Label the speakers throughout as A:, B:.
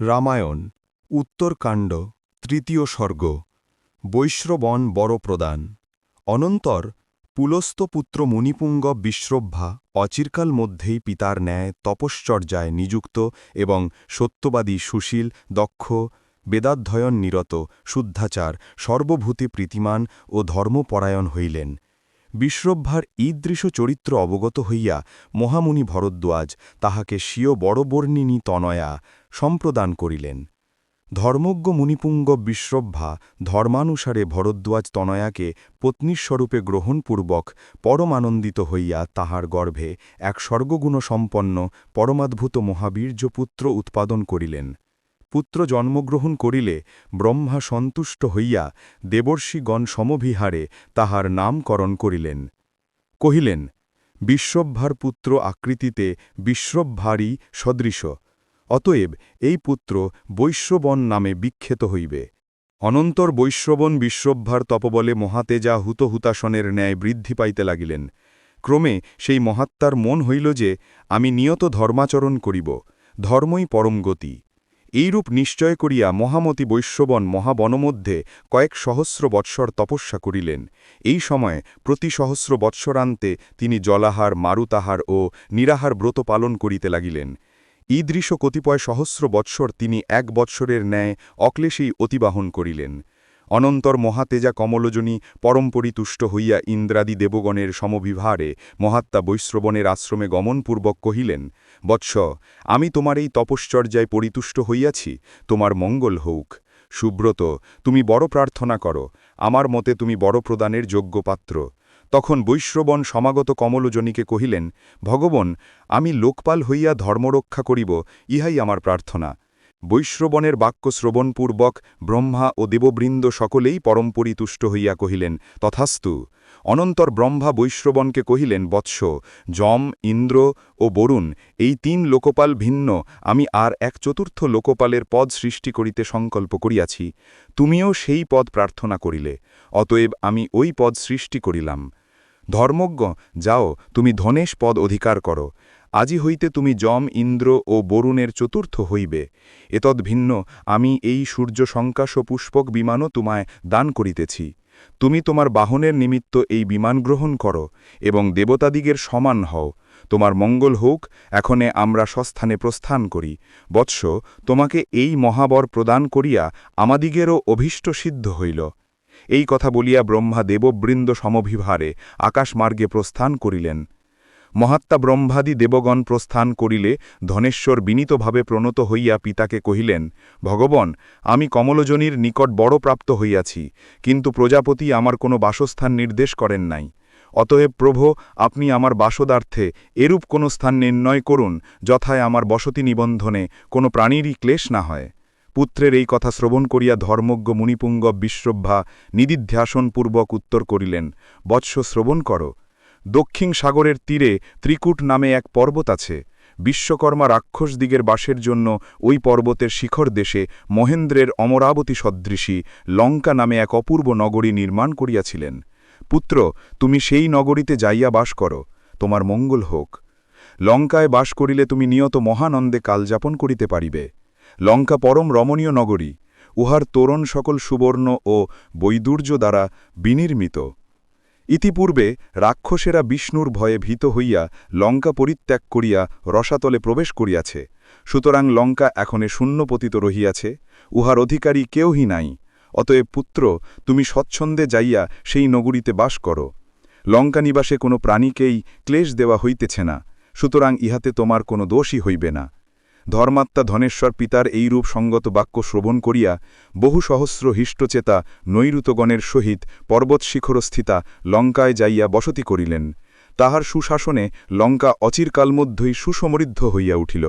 A: রামায়ণ উত্তরকাণ্ড তৃতীয় সর্গ বৈশ্রবণ বর প্রদান অনন্তর পুলস্তপুত্র মুনিপুঙ্গ বিশ্রভ্যা অচিরকাল মধ্যেই পিতার ন্যায় তপশ্চর্যায় নিযুক্ত এবং সত্যবাদী সুশীল দক্ষ বেদাধ্যয়ন নিরত শুদ্ধাচার সর্বভূতে প্রীতিমান ও ধর্মপরায়ণ হইলেন। বিশ্রভ্যার ঈদৃশ চরিত্র অবগত হইয়া মহামুনি ভরদ্বাজ তাহাকে স্বীয় বড়বর্ণিনী তনয়া সম্প্রদান করিলেন। ধর্মজ্ঞ মুনিপুঙ্গ বিশ্রভ্যা ধর্মানুসারে ভরদ্বাজ তনয়াকে পত্নীস্বরূপে গ্রহণপূর্বক পরমানন্দিত হইয়া তাহার গর্ভে এক স্বর্গগুণসম্পন্ন পরমাদ্ভুত মহাবীর্য পুত্র উৎপাদন করিলেন। পুত্র জন্মগ্রহণ করিলে ব্রহ্মা সন্তুষ্ট হইয়া দেবর্ষিগণ সমভিহারে তাহার নামকরণ করিলেন। কহিলেন, বিশ্রভ্যার পুত্র আকৃতিতে বিশ্রভ্যারই সদৃশ, অতএব এই পুত্র বৈশ্রবণ নামে বিখ্যাত হইবে। অনন্তর বৈশ্রবণ বিশ্রভ্যার তপবলে মহাতেজা হুতহুতাসনের ন্যায় বৃদ্ধি পাইতে লাগিলেন। ক্রমে সেই মহাত্মার মন হইল যে আমি নিয়ত ধর্মাচরণ করিব, ধর্মই পরম গতি। এইরূপ নিশ্চয় করিয়া মহামতি বৈশ্রবণ মহাবনমধ্যে কয়েক সহস্র বৎসর তপস্যা করিলেন। এই সময় প্রতি সহস্র বৎসরান্তে তিনি জলাহার মারুতাহার ও নিরাহার ব্রত পালন করিতে লাগিলেন। ঈদৃশ কতিপয় সহস্র বৎসর তিনি এক বৎসরের ন্যায় অক্লেশেই অতিবাহন করিলেন। অনন্তর মহাতেজা কমলজনী পরমপরিতুষ্ট হইয়া ইন্দ্রাদি দেবগণের সমভিভারে মহাত্মা বৈশ্রবণের আশ্রমে গমনপূর্বক কহিলেন, বৎস, আমি তোমার এই তপশ্চর্যায় পরিতুষ্ট হইয়াছি, তোমার মঙ্গল হউক। সুব্রত, তুমি বড় প্রার্থনা করো, আমার মতে তুমি বড় প্রদানের যোগ্য পাত্র। তখন বৈশ্রবণ সমাগত কমলজনীকে কহিলেন, ভগবন, আমি লোকপাল হইয়া ধর্মরক্ষা করিব, ইহাই আমার প্রার্থনা। বৈশ্রবণের বাক্য শ্রবণপূর্বক ব্রহ্মা ও দেববৃন্দ সকলেই পরমপরিতুষ্ট হইয়া কহিলেন, তথাস্তু। অনন্তর ব্রহ্মা বৈশ্রবণকে কহিলেন, বৎস, যম, ইন্দ্র ও বরুণ এই তিন লোকপাল ভিন্ন আমি আর এক চতুর্থ লোকপালের পদ সৃষ্টি করিতে সংকল্প করিয়াছি। তুমিও সেই পদ প্রার্থনা করিলে, অতএব আমি ওই পদ সৃষ্টি করিলাম। ধর্মজ্ঞ, যাও, তুমি ধনেশ পদ অধিকার করো। আজি হইতে তুমি যম, ইন্দ্র ও বরুণের চতুর্থ হইবে। এতদ ভিন্ন আমি এই সূর্য সংকাশ পুষ্পক বিমানও তোমায় দান করিতেছি। তুমি তোমার বাহনের নিমিত্ত এই বিমান গ্রহণ করো এবং দেবতাদিগের সমান হও। তোমার মঙ্গল হোক, এখনে আমরা স্বস্থানে প্রস্থান করি। বৎস, তোমাকে এই মহাবর প্রদান করিয়া আমাদিগেরও অভীষ্ট সিদ্ধ হইল। এই কথা বলিয়া ব্রহ্মা দেববৃন্দ সমভিভারে আকাশমার্গে প্রস্থান করিলেন। মহাত্মা ব্রহ্মাদি দেবগণ প্রস্থান করিলে ধনেশ্বর বিনীতভাবে প্রণত হইয়া পিতাকে কহিলেন, ভগবন, আমি কমলজনীর নিকট বড় প্রাপ্ত হইয়াছি, কিন্তু প্রজাপতি আমার কোনো বাসস্থান নির্দেশ করেন নাই। অতএব প্রভো, আপনি আমার বাসদার্থে এরূপ কোনো স্থান নির্ণয় করুন, যথায় আমার বসতি নিবন্ধনে কোনো প্রাণীরই ক্লেশ না হয়। পুত্রের এই কথা শ্রবণ করিয়া ধর্মজ্ঞ মুনিপুঙ্গ বিশ্রভ্যা নিদিধ্যাসনপূর্বক উত্তর করিলেন, বৎস, শ্রবণ কর। দক্ষিণ সাগরের তীরে ত্রিকূট নামে এক পর্বত আছে। বিশ্বকর্মা রাক্ষসদিগের বাসের জন্য ওই পর্বতের শিখর দেশে মহেন্দ্রের অমরাবতী সদৃশী লঙ্কা নামে এক অপূর্ব নগরী নির্মাণ করিয়াছিলেন। পুত্র, তুমি সেই নগরীতে যাইয়া বাস করো, তোমার মঙ্গল হোক। লঙ্কায় বাস করিলে তুমি নিয়ত মহানন্দে কালযাপন করিতে পারিবে। লঙ্কা পরম রমণীয় নগরী, উহার তোরণ সকল সুবর্ণ ও বৈদুর্য দ্বারা বিনির্মিত। ইতিপূর্বে রাক্ষসেরা বিষ্ণুর ভয়ে ভীত হইয়া লঙ্কা পরিত্যাগ করিয়া রসাতলে প্রবেশ করিয়াছে, সুতরাং লঙ্কা এখনে শূন্যপতিত রহিয়াছে, উহার অধিকারী কেউই নাই। অতএব পুত্র, তুমি স্বচ্ছন্দে যাইয়া সেই নগরীতে বাস করো। লঙ্কা নিবাসে কোনো প্রাণীকেই ক্লেশ দেওয়া হইতেছে না, সুতরাং ইহাতে তোমার কোনো দোষই হইবে না। ধর্মাত্মা ধনেশ্বর পিতার এইরূপ সঙ্গত বাক্য শ্রবণ করিয়া বহু সহস্র হিষ্টচেতা নৈরুতগণের সহিত পর্বতশিখরস্থিতা লঙ্কায় যাইয়া বসতি করিলেন। তাহার সুশাসনে লঙ্কা অচিরকালমধ্যেই সুসমৃদ্ধ হইয়া উঠিল।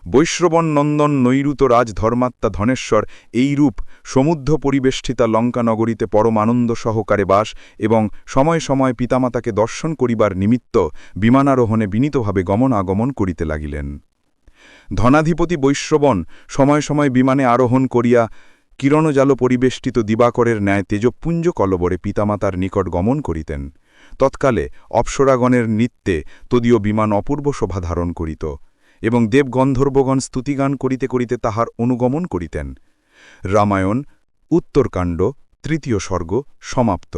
A: বৈশ্রবণ নন্দন নৈরুত রাজ ধর্মাত্মা ধনেশ্বর এইরূপ সমুদ্ধ পরিবেষ্টিতা লঙ্কানগরীতে পরমানন্দ সহকারে বাস এবং সময় সময় পিতামাতাকে দর্শন করিবার নিমিত্ত বিমানারোহণে বিনীতভাবে গমনাগমন করিতে লাগিলেন। ধনাধিপতি বৈশ্রবণ সময় সময় বিমানে আরোহণ করিয়া কিরণজাল পরিবেষ্টিত দিবাকরের ন্যায় তেজপুঞ্জ কলবরে পিতামাতার নিকট গমন করিতেন। তৎকালে অপ্সরাগণের নৃত্যে তদীয় বিমান অপূর্ব শোভা ধারণ করিত।
B: এবং দেবগন্ধর্বগণ স্তুতিগান করিতে করিতে তাহার অনুগমন করিতেন। রামায়ণ উত্তরকাণ্ড তৃতীয় সর্গ সমাপ্ত।